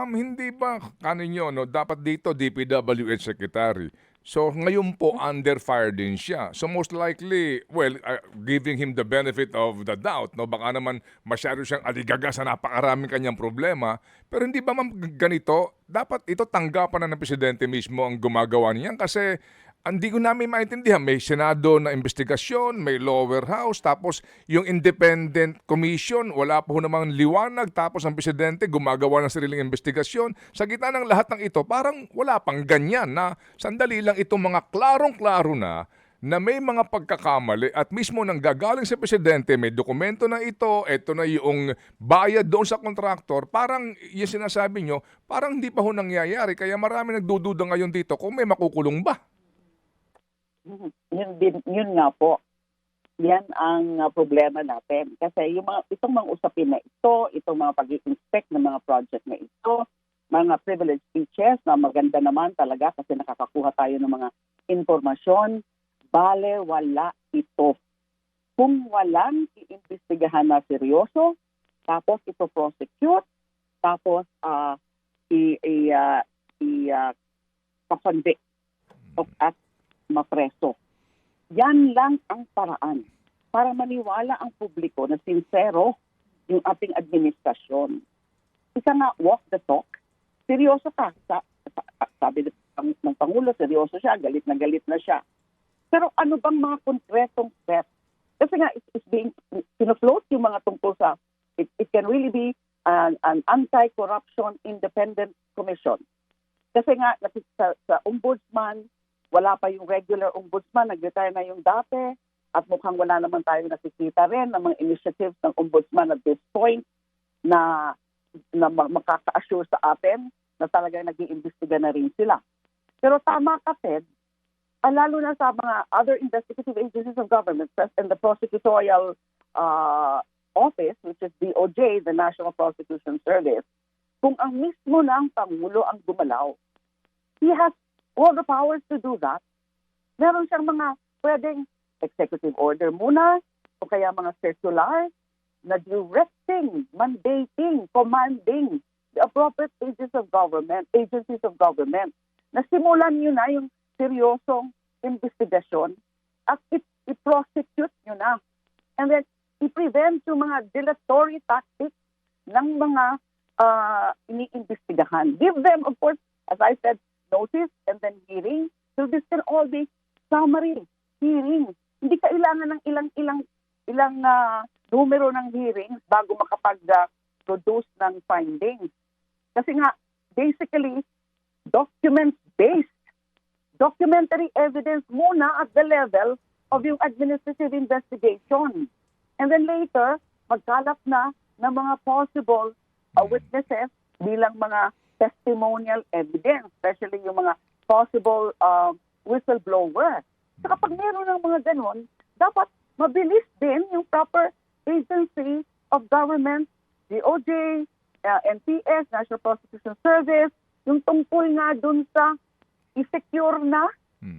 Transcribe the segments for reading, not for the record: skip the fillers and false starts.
ma'am, hindi ba kaninyo, no, dapat dito DPWH Secretary. So ngayon po under fire din siya. So most likely, well, giving him the benefit of the doubt, no, baka naman masyado siyang aligaga sa napakaraming kanyang problema. Pero hindi ba ma'am ganito, dapat ito tanggapan na ng presidente mismo ang gumagawa niyan kasi hindi ko namin maintindihan, may Senado na investigasyon, may lower house, tapos yung independent commission, wala po namang liwanag, tapos ang presidente gumagawa ng sariling investigasyon. Sa gitna ng lahat ng ito, parang wala pang ganyan na sandali lang itong mga klarong-klaro na may mga pagkakamali at mismo nang gagaling sa presidente, may dokumento na ito na yung bayad doon sa kontraktor, parang yung sinasabi nyo, parang hindi pa ho nangyayari. Kaya marami nagdududa ngayon dito kung may makukulong ba. Yun nga po. Yan ang problema natin. Kasi itong mga usapin na ito, itong mga pag-i-inspect ng mga project na ito, mga privilege speeches na maganda naman talaga kasi nakakakuha tayo ng mga informasyon, bale wala ito. Kung walang iimbestigahan na seryoso, tapos ito prosecute, tapos i-convict at mapreso. Yan lang ang paraan para maniwala ang publiko na sincero yung ating administrasyon. Isa nga, walk the talk. Seryoso ka. Sabi ng Pangulo, seryoso siya, galit na siya. Pero ano bang mga konkretong steps? Kasi nga, it's being sinufloat yung mga tungkol sa, it can really be an anti-corruption independent commission. Kasi nga, sa ombudsman, wala pa yung regular ombudsman, nag-retire na yung dati, at mukhang wala naman tayo nakikita rin ng mga initiatives ng ombudsman at this point na makaka-assure sa atin na talagang nag-iimbestiga na rin sila. Pero tama ka, Ted, lalo na sa mga other investigative agencies of government and the prosecutorial office, which is DOJ, the National Prosecution Service, kung ang mismo ng Pangulo ang gumalaw, he has all the powers to do that. Meron siyang mga pwedeng executive order muna o kaya mga circular na directing, mandating, commanding the appropriate agencies of government na simulan nyo na yung seryosong investigasyon at i-prosecute nyo na. And then, i-prevent yung mga dilatory tactics ng mga iniimbestigahan. Give them, of course, as I said, notice and then hearing. So this can all be summary hearings. Hindi kailangan ng ilang numero ng hearings bago makapag-produce ng findings. Kasi nga, basically, document-based, documentary evidence muna at the level of yung administrative investigation. And then later, magkalap na ng mga possible witnesses bilang mga testimonial evidence, especially yung mga possible whistleblower. So kapag meron ng mga ganun, dapat mabilis din yung proper agency of government, DOJ, NPS, National Prosecution Service, yung tungkol nga dun sa i-secure na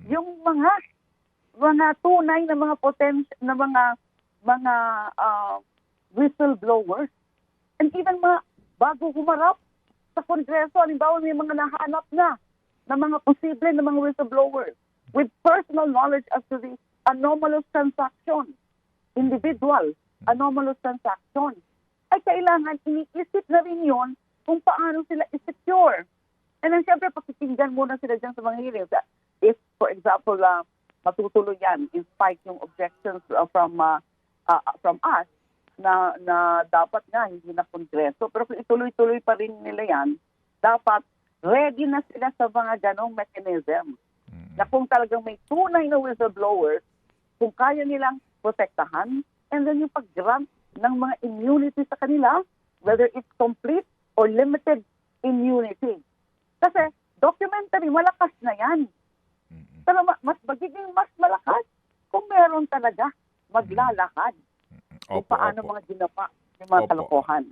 yung mga tunay na mga potential na mga whistleblowers. And even bago humarap sa Kongreso, halimbawa may mga nahanap na mga posible na mga whistleblowers with personal knowledge as to the anomalous transaction, individual anomalous transaction, ay kailangan iniisip na rin yun kung paano sila i-secure. And then siyempre, pakikinggan muna sila dyan sa mga hearings. If, for example, matutuloy yan, in spite yung objections from us, na dapat nga hindi na Kongreso. Pero kung ituloy-tuloy pa rin nila yan, dapat ready na sila sa mga ganong mechanism. Na kung talagang may tunay na whistleblowers, kung kaya nilang protektahan, and then yung pag-grant ng mga immunity sa kanila, whether it's complete or limited immunity. Kasi documentary, malakas na yan. Pero magiging mas malakas kung meron talaga maglalakad. Kung paano mga ginawa yung mga kalokohan.